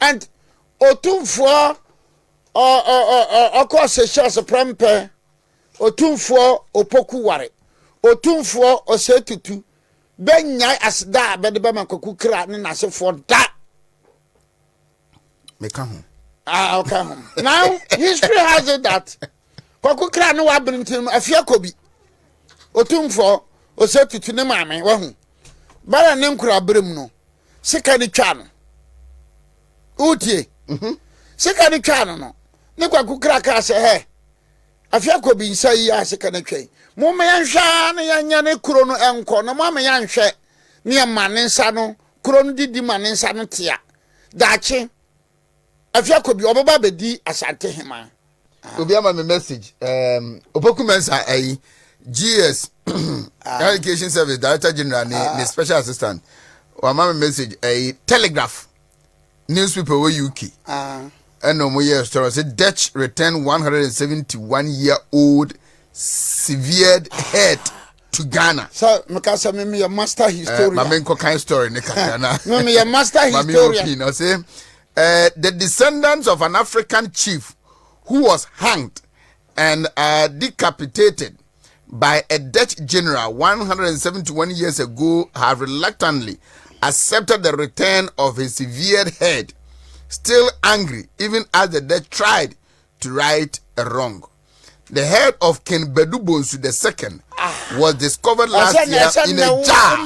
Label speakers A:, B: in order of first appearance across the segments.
A: and otumfo akose shas prempe otumfo opoku ware otumfo osetutu benya asda bede be Kwaku Krah ne nasefo da
B: meka ho
A: okay. Now history has it that Kwaku Krah no wa brintim afia kobi otumfo osetutu ne maame wa hu bara ne nkura brem no sika ni twa no utie sika ni twa no ne Kwaku Krah ka se he afia kobi nsa yi a sika na twa mo me yanhwa ne yanya ne kuro no enko no mo me yanhwe ne mane nsa no kuro no didi mane nsa no tia daache afia kobi obaba bedi Asantehema
B: obi ama me message opoku mensa ayi GS Education Service Director General ni Special Assistant o ama me message a Telegraph newspaper we UK and no more years story say Dutch returned 171-year-old severed head to Ghana.
A: So makasa me your master historian.
B: My main kind story ne Ghana.
A: Me your master historian.
B: I say the descendants of an African chief who was hanged and decapitated by a Dutch general 171 years ago have reluctantly accepted the return of his severed head, still angry even as the Dutch tried to right a wrong. The head of King Bedubonsu II was discovered last year in a jar.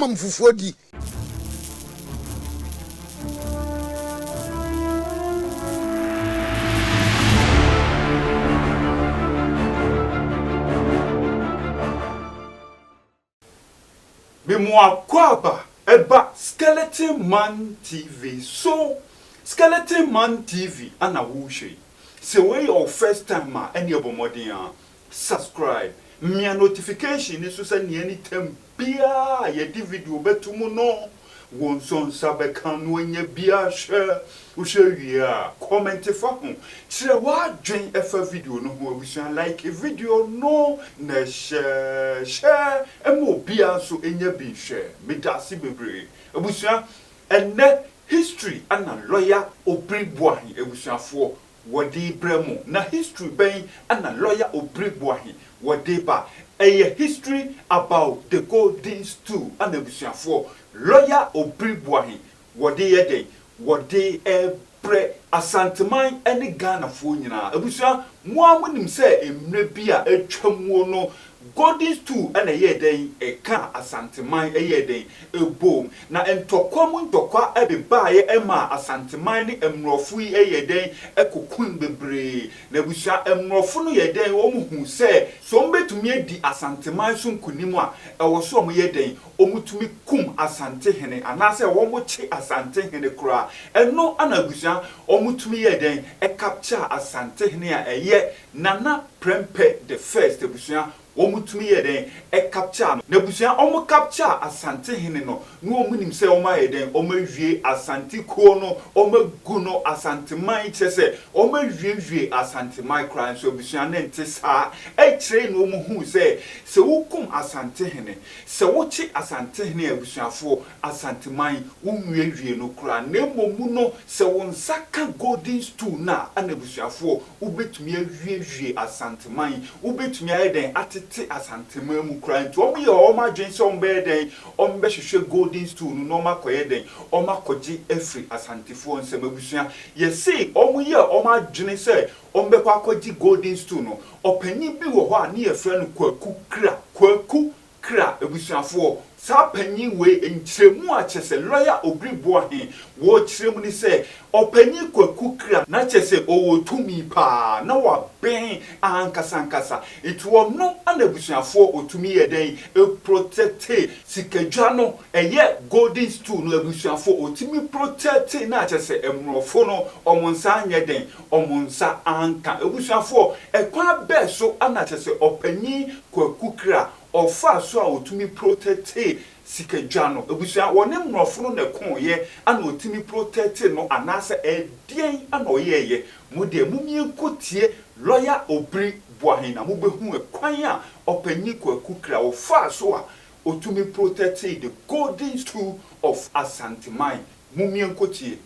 C: Bimwa kwaba eba Skeleton Man TV. So Skeleton Man TV ana wushe. Se way your first time any obomodian subscribe. Mia notification is so ni anytime bia ye di video betumu no. Wonson sabe kan wenye bia share wiya comment fa ho kire wa dwen efa video no ho abusuan like a video no na share emo bia so enya bi share medasi bebre abusuan enne history ana lawyer obrigboahi abusuafo wodi bremu na history ben ana lawyer obrigboahi wodi ba a history about the golden stool ana abusuafo lawyer obrigboahi wodi yede wodi ebre Asanteman ene Ghana fo nyina abusua mo amonim se emre bia atwamuo no golden stool ene ye den eka Asanteman eye den ebom na entokwa mu ntokwa ebebaaye ema Asanteman ne emrofo yi eye den ekokun bebre na abusua emrofo no ye den wo mu se so mbetumi edi Asanteman so nkunim a ewo so mo ye den omutumi kum Asantehene anase wo mo chi Asantehene kura eno anabusua omutumi ye den capture Asantehene a eye nana prempe the first abusua omutumi ye den capture na abusua omo capture Asantehene no no omunim se oma ye den omawie Asantiko no omagu no Asanteman chese omawie Asanteman kura so abusua na ntesa ekire no omuhu se wokum Asantehene se wo chi Asantehene abusuafo Asanteman unwie no kura na emomu no se won saka golden stool na anabusuafo ubetumi awie Asanteman ubetumi ayeden atete Asanteman mu kura nti omo ye oma dwense ombe den ombe hwehwe golden stool no makoye den omakoje every Asantefo nsem abusua ye say omo ye oma dwene se ombe kwakoje golden stool no opanyin bi wo ho a ne ye fra no Kwaku Krah abusuafo sa panyin we enkyeremu a chese lawyer obrigboahi wo kyeremu ni se opanyin Kwaku Krah na chese owo tumi pa na wa ben ankasa etuo no anabusuafo otumi yeden e protect sikadwa no eye golden stool no abusuafo otumi protect na chese emrofo no omonsa anyeden omonsa anka abusuafo ekwa be so ana chese opanyin Kwaku Krah ofa so a otumi protect sikadwano abusua woni mmrofo no na konye ana otumi protect no anase edien ana oyeye mu de mumie kotie lawyer obrigboahi na mu behu ekwan a opanyi Kwaku Krah ofa so a otumi protect the golden stool of Asanteman mumie kotie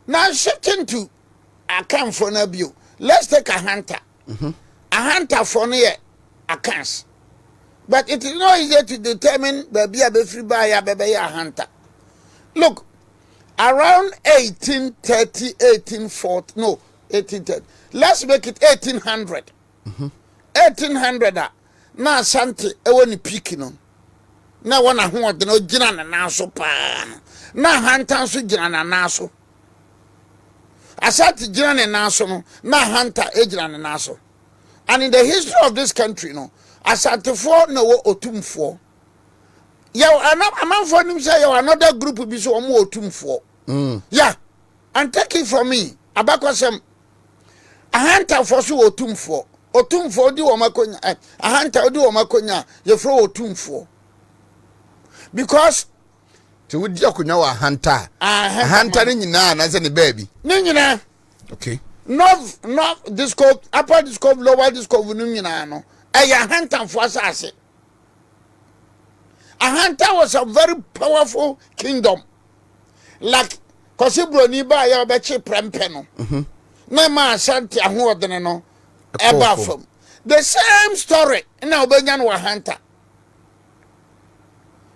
A: Now shifting to a camp for an abuse. Let's take a hunter. A hunter for near a cans. But it is not easy to determine baby a free buyer baby a hunter. Look, around 1830, 1840, no, 1830. Let's make it 1800. 1800 na Asante woni peak no. Na wona ho de no gina na naso pa. Na hunter so gina na naso. Asante gina na naso no, na hunter gina na naso. And in the history of this country no, Asante for no otumfo. Among for them say another group be so omo otumfo. Yeah. And take it from me. Abakwasem a hunter for so otumfo. Otumfo di wo makonya. A hunter di wo makonya ye fro otumfo. Because
B: to would you wa hunter. A hunter ni nyina na say ne baby.
A: Ni nyina.
B: Okay.
A: North disco, upper disco, lower disco ni nyina no. A hunter for asase. A hunter was a very powerful kingdom. Like Kosibroni ba ya obeche prempe no. Na ma Asante ahoɔdene no eba from. The same story na obenya no hunter.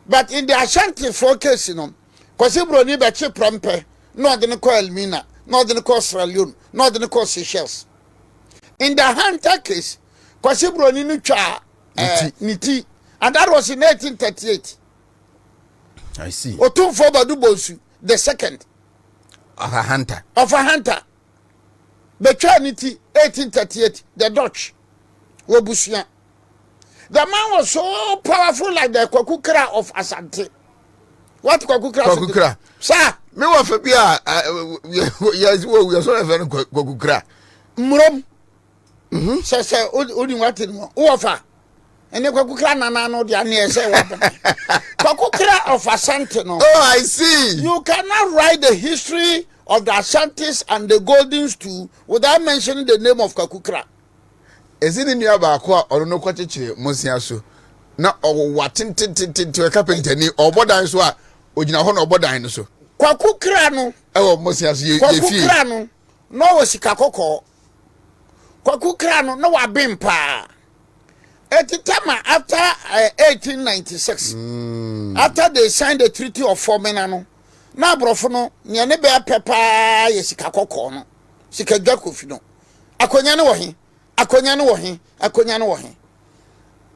A: But in the Ashanti focus no, Kosibroni be che prempe, no de ko Elmina, no de ko Sierra Leone, no de ko Seychelles. In the hunter case, Kosibroni no twa niti. And that was in 1838.
B: I see.
A: Otumfo Badubosu, the second.
B: Of a hunter.
A: Betranity, 1838, the Dutch. Wobusia. The man was so powerful like the Kwaku Krah of Asante. What Kwaku Krah?
B: Kwaku Krah.
A: Sir.
B: Me wa fe bia yes we are so refer Kwaku Krah.
A: Mrom. Say odi what no. Uofa. Ene Kwaku Krah nana no dia na say what. Kwaku Krah of Asante no.
B: Oh, I see.
A: You cannot write the history of the Ashantis and the Goldens too without mentioning the name of Kwaku Krah.
B: Is it in your back or no quachi Monsiaso? Na watin to a carpenter ni or bodan so ojina ho no bodan so.
A: Kwaku Krah no.
B: Oh, Monsiaso ye
A: Kwaku Krah no. No wasika kokko. Kwaku Krah no wa bimpa. At the time after 1896, after they signed the Treaty of Formenano, na brofo no nyane be pepa yesika kokko no. Sika dwakofi no. Akonya no wo he.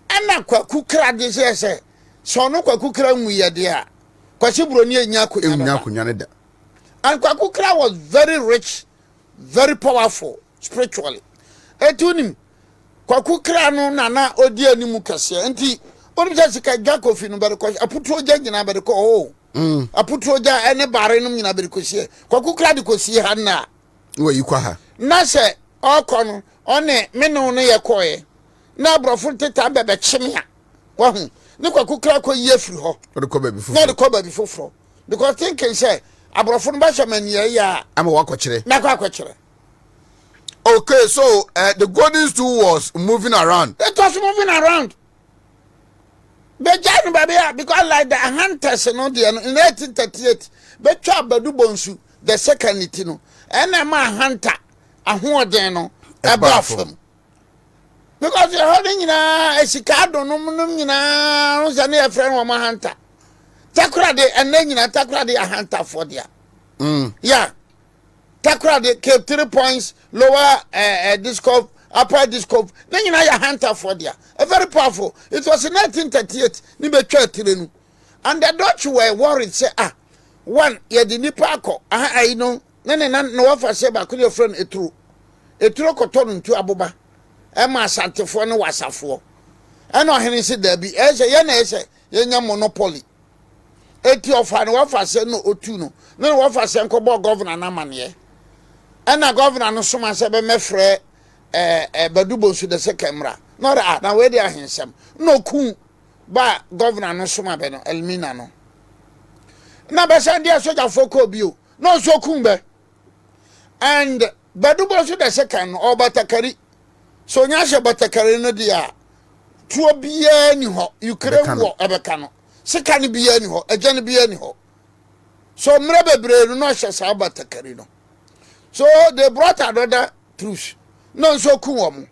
A: Ana Kwaku Krah de say so no Kwaku Krah nwuye de a. Kwasibroni enya akonya
B: ne da.
A: And Kwaku Krah was very rich, very powerful spiritually. Etunim Kwaku Krah no nana odi animu kase enti oni je sika dwakofi no be ko aputu oja nyina be ko aputu oja ene bare no nyina be ko sie Kwaku Krah de ko sie ha na
B: wo yi kwa ha
A: na se okono one me no no ye koye na brofo teta be chimia wa hu ne Kwaku Krah ko ye firi ho
B: de ko ba bi foforo
A: na de ko ba bi foforo because thinking say abrofo no ba shaman ye ya
B: ama wa kwakire
A: na kwakire.
B: Okay, so the Goldens too was moving around.
A: It was moving around. Bejan baby because like the hunters in 1838, Betcha Badubonsu, the second itino, and a man hunter, a huodeno, a bathroom. Because you're holding a cicado, no, who's a near friend of my hunter. Takrade and then Takrade a hunter for dia. Yeah. Takrade kept 3 points, lower disc, upper disc. Then you know your hunter for there. A very powerful. It was in 1938. And the Dutch were worried. Say, one, you the Nipako. I know. No offer say, but could your friend a true cotton to Abuba. Emma Sante for no was a four. I know he said there be as a yana monopoly. 80 of an offer said no otuno. No offer sent governor Naman. And a governor no so much be mefre Badubo to the second mra. Not that now where they are handsome. No cool ba governor no so much Elmina no. Na be send dia soldier foko bio. No so kumbe. And Badubo to the second or Batakari. So nyasha Batakari no dia. Tuo biye ni ho. Ukraine war ebekano. Second biye ni ho. Ejani biye ni ho. So mra bebre no hye sa Batakari no. So they brought another truce. No, so cool.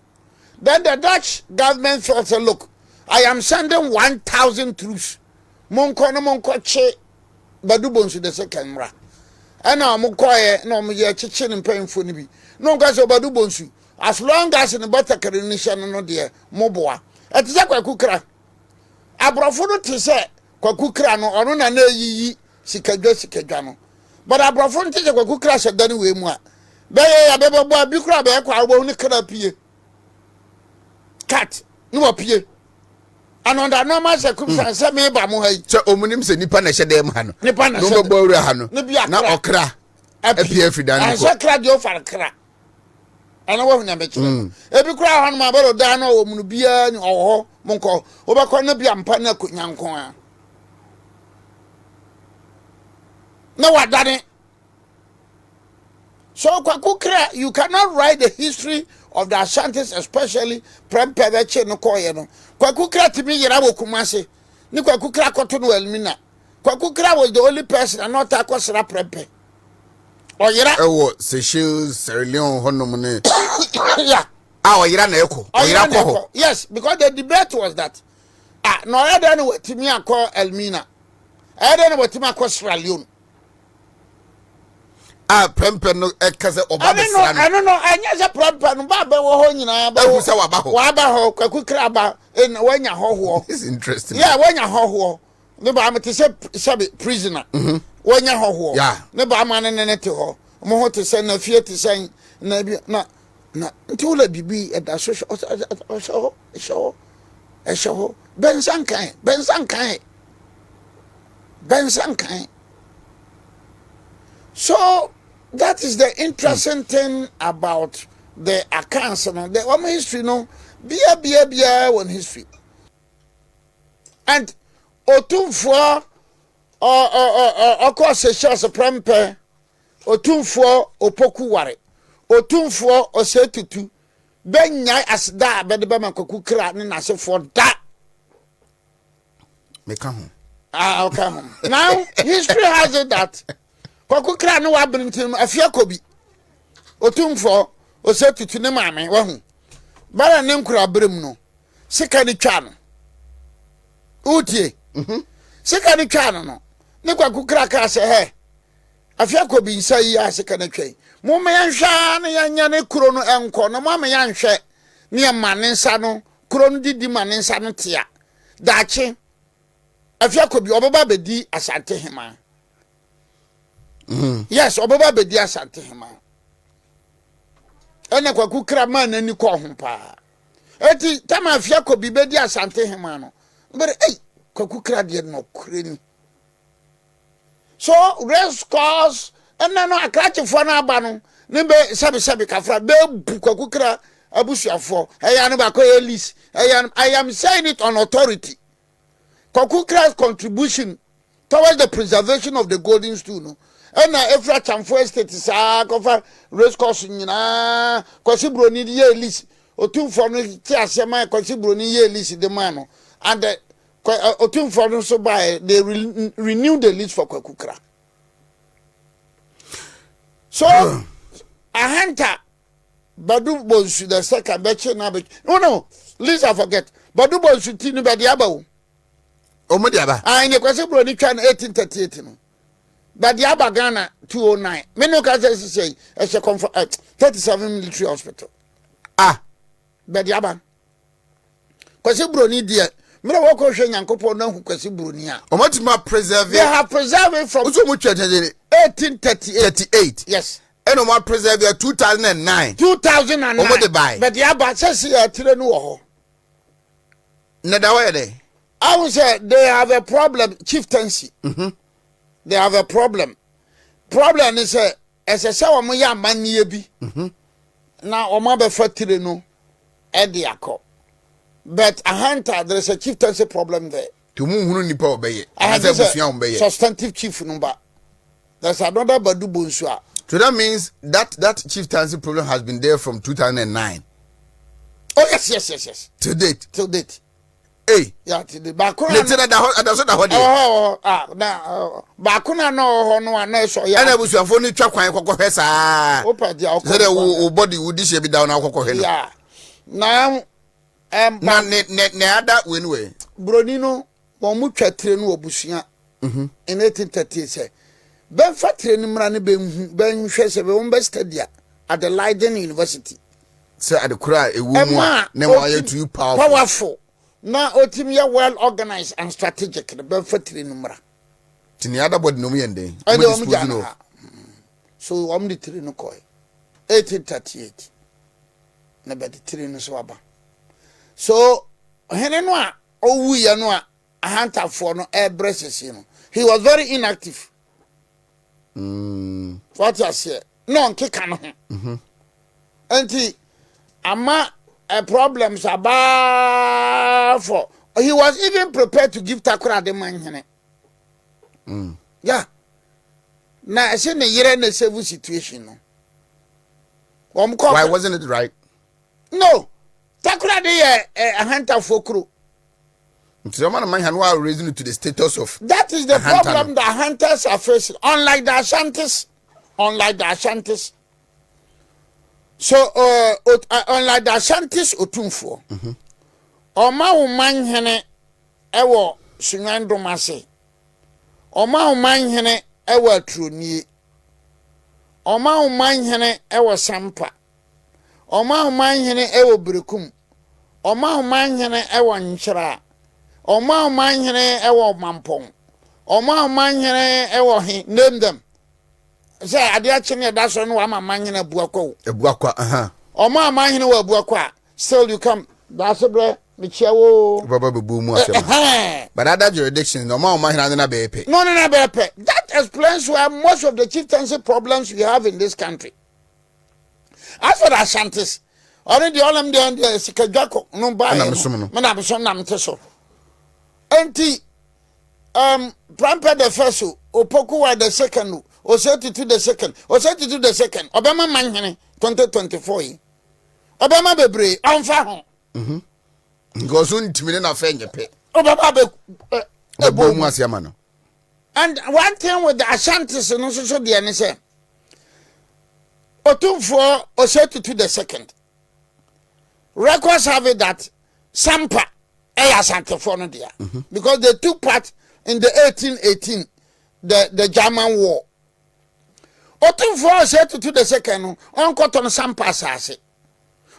A: Then the Dutch government thought, look, I am sending 1,000 troops. Monko che badubonsu the second mra. And now Mokoye, no me chichin and paying for nibi. No gas badubonsu. As long as in the better carnation no dear, Moboa. At the Kwaku Krah. Abrafunu to say, Kwaku Krah no, or no, ye sikajano. But Abrafun to Kwaku Krah said, then we more. Beye a baby boy, Bukra, I won't crapie. Cat, no appear. And under normal circumstances, me ba mo hay.
B: So omunim se nipa na hyede em ha no.
A: Nipa na
B: no bo wura ha no. Na okra. Apie afidan
A: ko. Asa kra de ofar kra. Ana wo hunya be kire. Ebi kra ha no ma baro da na wo munu bia ni oho monko. Wo be ko na bia mpa na kunyankon a. Na wadane. So Kwaku Krah, you cannot write the history of the Ashantis, especially Prem Peveche no koye no. Kwaku Krah to me yera wo Kumase. Ni Kwaku Krah koto no Elmina. Kwaku Krah was the only person and not akosra Prempe. O yera
B: ewo Seychelles, Sierra Leone honom ne.
A: Yeah.
B: Ah, o yera na eko. O yera ko.
A: Yes, because the debate was that no other than what me akọ Elmina. Other than what me akọ Sierra Leone.
B: Prempe no ekase oba besra no.
A: I don't know. I just Prempe no ba be wo ho nyina ba.
B: Ehu se wa ba ho.
A: Wa ba ho Kwaku Krah ba en wanya ho.
B: It's interesting.
A: Yeah, wanya ho. Ne ba am te se prisoner. Wanya ho.
B: Yeah.
A: Ne ba am ne te ho. Mo ho te se na fie te se na bi na ntula bibi e da so so bensan kan. So that is the interesting thing about the accounts and the woman history, no, bia one history. And Otumfo or course a shows a prempe, Otumfo Opoku Ware, Otumfo or Setutu, Ben Yai as da, but the Bama Kwaku Krah, and I said for that.
B: Me come home.
A: I'll come home. Now, history has it that. Kwaku Krah no wabrintim afia kobi Otumfo osetutu ne maame wa hu bara ne nkura brem no sika ni twa no utie sika ni twa no ne Kwaku Krah ka se he afia kobi nsa yi a sika na twai mo me yanhwa ne yanya ne kuro no enko no mo me yanhwe ne ma ne nsa no kuro no didi ma ne nsa no tia daache afia kobi obaba bedi Asanteman. Yes, Obaba be dia Asanteman. Ene Kwaku Krah man ani ko ho pa. Eti tama afia ko bi be dia Asanteman no. But Kwaku Krah de no kureni. So race cause ena no akrachefo na aba no ne be sabi kafra be bu Kwaku Krah abusuafo. Eya no ba ko Elise. I am saying it on authority. Kwaku Krah's contribution towards the preservation of the golden stool no. And every time for estate is cover race course nyina kwasi broni ye list Otumfo no ti asema kwasi broni ye list the man and Otumfo no so by they renew the list for Kwaku Krah. So a hunter Badu Bonsu the second betche na be no list I forget Badu Bonsu ti no be dia ba o
B: mo dia ba
A: ai ne kwasi broni twa na 1838 no. But the Abagana 209. Meno Kaza say as a 37 military hospital. But the Aban. Kwasi Broni dear. Mira wako she Nyankopo na hu Kwasi Broni a.
B: Omotima preserve.
A: They have preserved it from 1838. Yes.
B: And Omo preserve 2009.
A: 2009.
B: Omo de buy.
A: But the Aban says here tire no ho.
B: Na da where dey?
A: I would say they have a problem chieftaincy. They have a problem. Problem is as a say omo ya manie bi. Na omo be fatire no e de akọ. But a hunter there is a chieftaincy problem there.
B: To mu hunu nipa obeye.
A: Substantive chief number. There's another Badu Bonsu.
B: So that means that chieftaincy problem has been there from 2009.
A: Oh yes.
B: To date. Hey.
A: Yeah, the bakuna.
B: Let's say that
A: Na bakuna no ho no so ya.
B: And I was your phone twa kwan kokko saa.
A: Opa dia
B: Say the body would dish be down akokko he no.
A: Yeah. Now
B: na ne ada way.
A: Broni no wo mu twatire no obusua. In 1830 say ben fatire ni mra ne ben hwe se be wo be study at the Leiden University.
B: Say at the Kra ewu mu a na wa you too
A: powerful. Na otim ya well organized and strategic the ben fatire ni mra.
B: Tini ada body no mu yende.
A: So the three no koi 1838 na be the three no so aba. So hene no a owu ye no a hunter for no air braces you know. He was very inactive. What you say? No kika no ho. Anti ama problems about for he was even prepared to give Takura the man hene. Yeah. Na I say na yere na save situation no.
B: Why wasn't it right?
A: No. Takura dey a hunter for crew.
B: So man who raising it to the status of
A: that is the problem that hunters are facing. Unlike the Ashantis. So unlike the Ashantis otumfo. Oma woman hene ewo sunwando mase. Oma woman hene ewo troni. Oma woman hene ewo sampa. Oma woman hene ewo brekum. Oma woman hene ewo nchira. Oma manhene ewo mampong. Oma manhene ewo he name them. Say ade a chene da so no wa manhene buakwa.
B: Ebuakwa
A: Oma manhene wa buakwa. Still you come. That's a bre me chewo.
B: Baba bebu mu asem. But other jurisdictions no manhene na be epe.
A: No be epe. That explains why most of the chieftaincy problems we have in this country. As for the Ashantis, already all them there sikadwako no ba.
B: Na mesom
A: na mteso. Anti Prampe the first, Opokuwa the second, Oseti the second, Oseti the second, Obama manhene 2024. Obama bebre, amfa ho.
B: Goes on to me na fenye pe.
A: Obama be
B: ebo mu asiama no.
A: And one thing with the Ashantis no so the ane say. Otumfo Oseti the second. Records have it that Sampa Asantefo there. Because they took part in the 1818 the German war. Otumfo said to the second on Sampa asase.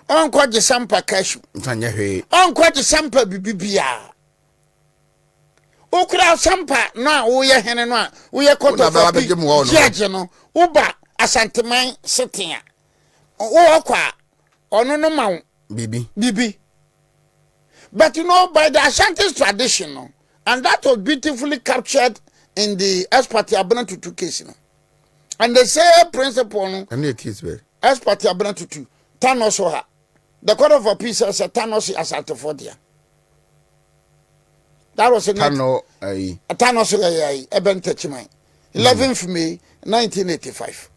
A: On the Sampa cashew. On the Sampa bibia. Okra Sampa na we ye hene no we ye cotton judge no uba Asanteman sitting. O kwa ono no ma bibi. But you know, by the Ashantis tradition, and that was beautifully captured in the Espati Abrantutu case. And the same principle, and
B: the case where
A: Espati Abrantutu, Tanosoha, the Court of Appeal says Tanosi Asantefodia. That was a Tanosi Eben Techimai, 11th May 1985.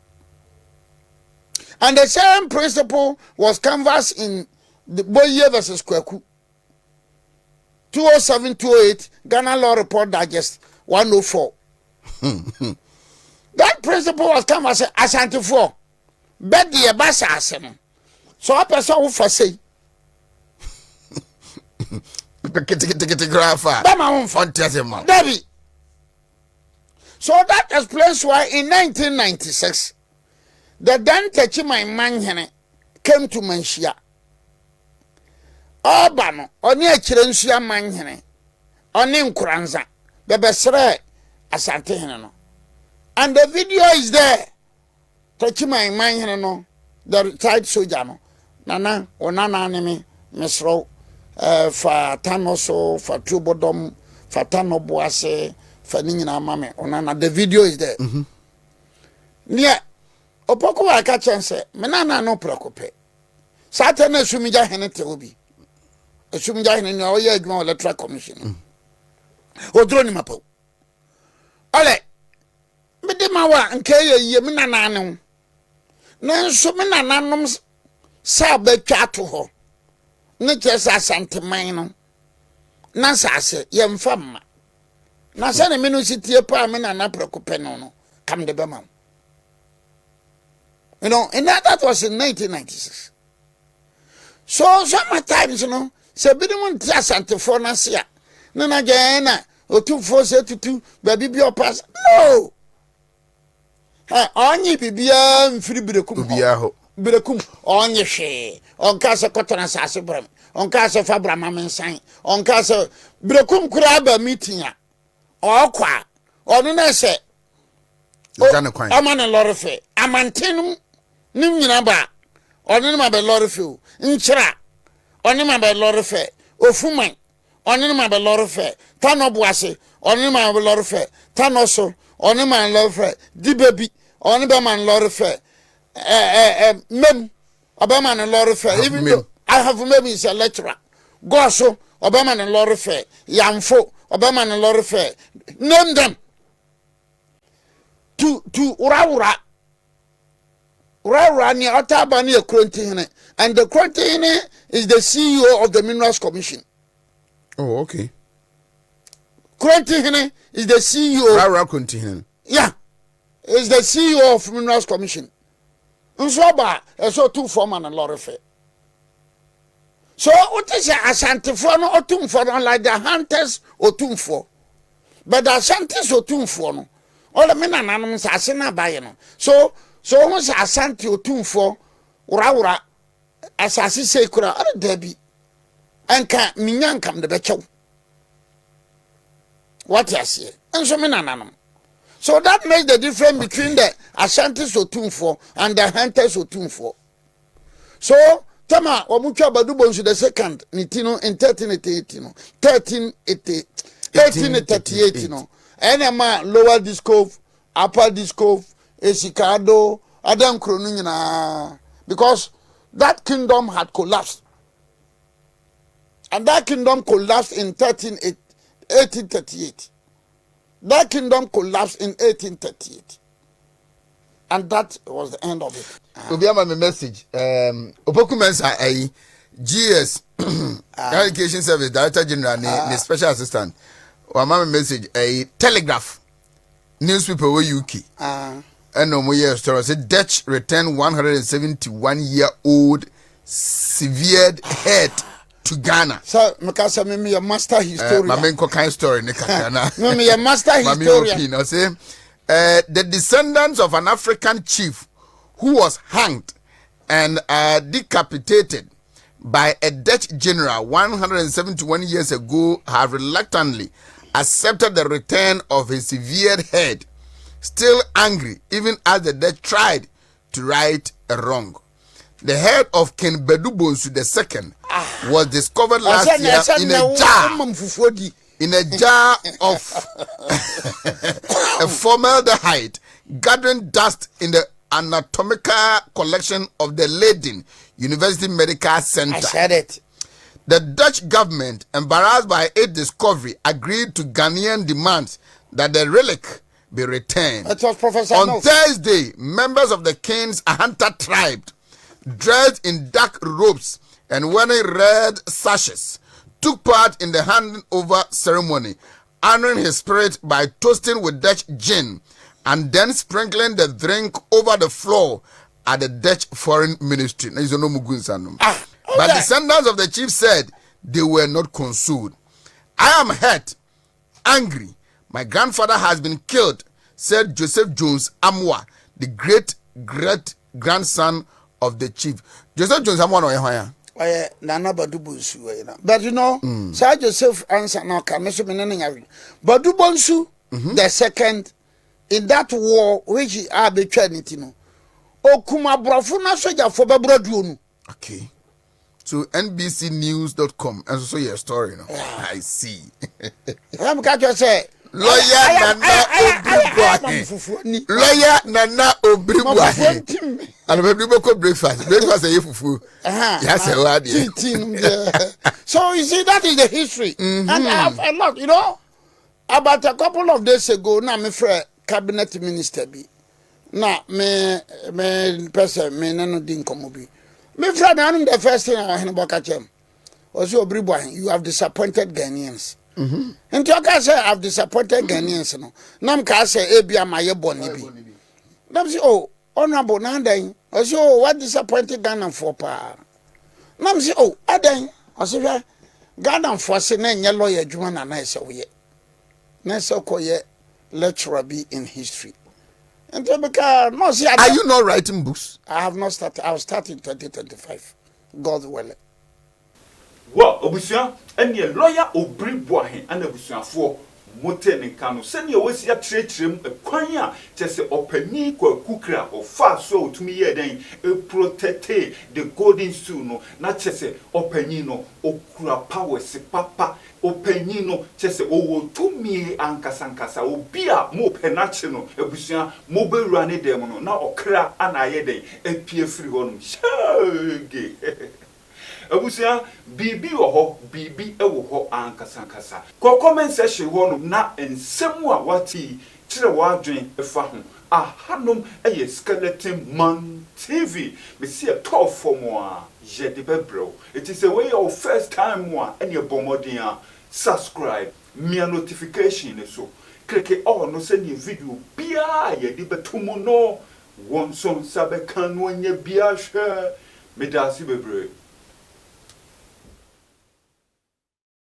A: And the same principle was canvassed in the Boye versus Kwaku. 207-208 Ghana Law Report Digest 104. That principle was come as Asantefo. Bet the Abasa asem. So a person who for say. So that explains why in 1996 the then Techimai Manhene came to Manshia. Obano, oni achirensu amanhene, oni nkuranza, bebesre asante hene no. And the video is there. Techima manhene no, the retired soldier no. Nana, onana anime, mesro, fa tanoso, fa trubodom, fa tanoboase, fa ninyina mame, onana, the video is there. Nia, opoko wa kachense, menana no preocupe. Satana sumija hene te obi. Sumija hene ni oye adwuma electoral commission. Odro ni mapo. Ole, mede mawa nke ye menana anu. Nanso menana nom sa betwa to ho. Ne kesa Asanteman no. na sase yemfa ma na se ne me no sitie pa me na prekope no come the bema. You know, and that was in 1996. So sometimes, you know, se bi dem ntia Asantefo na se a na again na otufo se tutu baby bi opas no. Onye bibia mfiri birekum
B: Bibia ho.
A: Birekum onye hwe onka se kotona sase bram onka se fa bram amensan onka se birekum kura ba meeting a okwa onu na se amana lorife amantenum nim nyina ba onu ma be lorife nchira onu ma be lorife ofuman onu ma be lorife tanobuase onu ma be lorife tanoso onu ma lorife dibebi onu be man lorife mem obama na lorife even though I have maybe is a lecturer go so obama na lorife yamfo obama na lorife name them to ura ni otaba ni ekronti and the kronti is the CEO of the Minerals Commission.
B: Oh, okay.
A: Kronti is the CEO.
B: Ura kronti.
A: Yeah. Is the CEO of Minerals Commission. Nsoba eso two foreman and lorife. So what is Asantefo no otumfo no like the hunters otumfo. But the Asantes otumfo no all the men nanum sase na baye no. So won say Asante otumfo ura asase say kura ore dabi. Anka minyankam de bechew. What you say? Enso men nanum. So that makes the difference between the Asantes otumfo and the hunters otumfo. So Tama Wamucha Badubonsu the second Nitino in 1838 no. Enema lower disco, upper disco, Esikado, Adam Kronina, because that kingdom had collapsed. And that kingdom collapsed in 1838. That kingdom collapsed in 1838. And that was the end of it.
B: Obiama me message. Opokumensa GS Education Service Director General ni Special Assistant. Wama me message Telegraph newspaper we UK. And mo year story say Dutch returned 171-year-old severed head to Ghana.
A: So Makasa me your master historian.
B: Mame ko kind story ne kakana.
A: Me your master historian.
B: Mame say the descendants of an African chief who was hanged and decapitated by a Dutch general 171 years ago have reluctantly accepted the return of his severed head, still angry even as the Dutch tried to right a wrong. The head of King Bedubonsu II was discovered last year in a jar of a formaldehyde, gathering dust in the anatomical collection of the Leiden University Medical Center.
A: I said it.
B: The Dutch government, embarrassed by its discovery, agreed to Ghanaian demands that the relic be returned.
A: It was Professor
B: On Thursday, members of the King's Ahanta tribe, dressed in dark robes and wearing red sashes, took part in the handing over ceremony, honoring his spirit by toasting with Dutch gin and then sprinkling the drink over the floor at the Dutch Foreign Ministry. But descendants of the chief said they were not consoled. I am hurt, angry. My grandfather has been killed, said Joseph Jones Amwa, the great grandson of the chief. Joseph Jones Amwa
A: Nana Badubonsu. But you know, Sir Joseph answer now can Badubonsu the second in that war which he had betrayed it, you know. Okuma brafuna soja for Babradunu.
B: Okay. So NBCnews.com and so your story, you know. I see.
A: I'm catch you say
B: Lawyer Nana Obribwahe. And we go breakfast. Breakfast is fufu. Yes,
A: so you see that is the history. And I have a lot, you know. About a couple of days ago, now my friend cabinet minister be. Now me person me no din komo bi. Me friend I'm the first thing I want to catch him. also Obribwa, you have disappointed Ghanaians. And you can say I've disappointed Ghanaians. No, Nam can say Abia Maya Bonibi. Nam say, oh, honorable Nandai, also what disappointed Ghana for pa. Nam say, oh, Adan, also Ghana for saying your lawyer Juan and I say, we Nessa Koye lecturer be in history. And because no, see,
B: are you not writing books?
A: I have not started. I'll start in 2025. God willing.
C: Well, Obusia, and your lawyer Obribwa and Obusia for Moten and Kano. Send your way a trade a quanya, just a Opanin Kwaku Krah or far so to me then a protect the golden stool, not just a Opanino, Okra power, se papa, Opanino, just a oh to me Ankasankasa, O Bia, mo penachino, Obusia, mobile running demono, now Okra and Ayede, a peer free on Shaggy. Abusia bibi oho bibi ewo ho ankasankasa ko comment section ho no na ensemu a wati kire wadwen efa ho ahanom eye skeleton man TV me see a top form a je de bebro. It is a way of first time one any bomodin a subscribe me notification so click all no send your video bia ye de betumo no won son sabe kan wonye bia hwe me dasi bebre.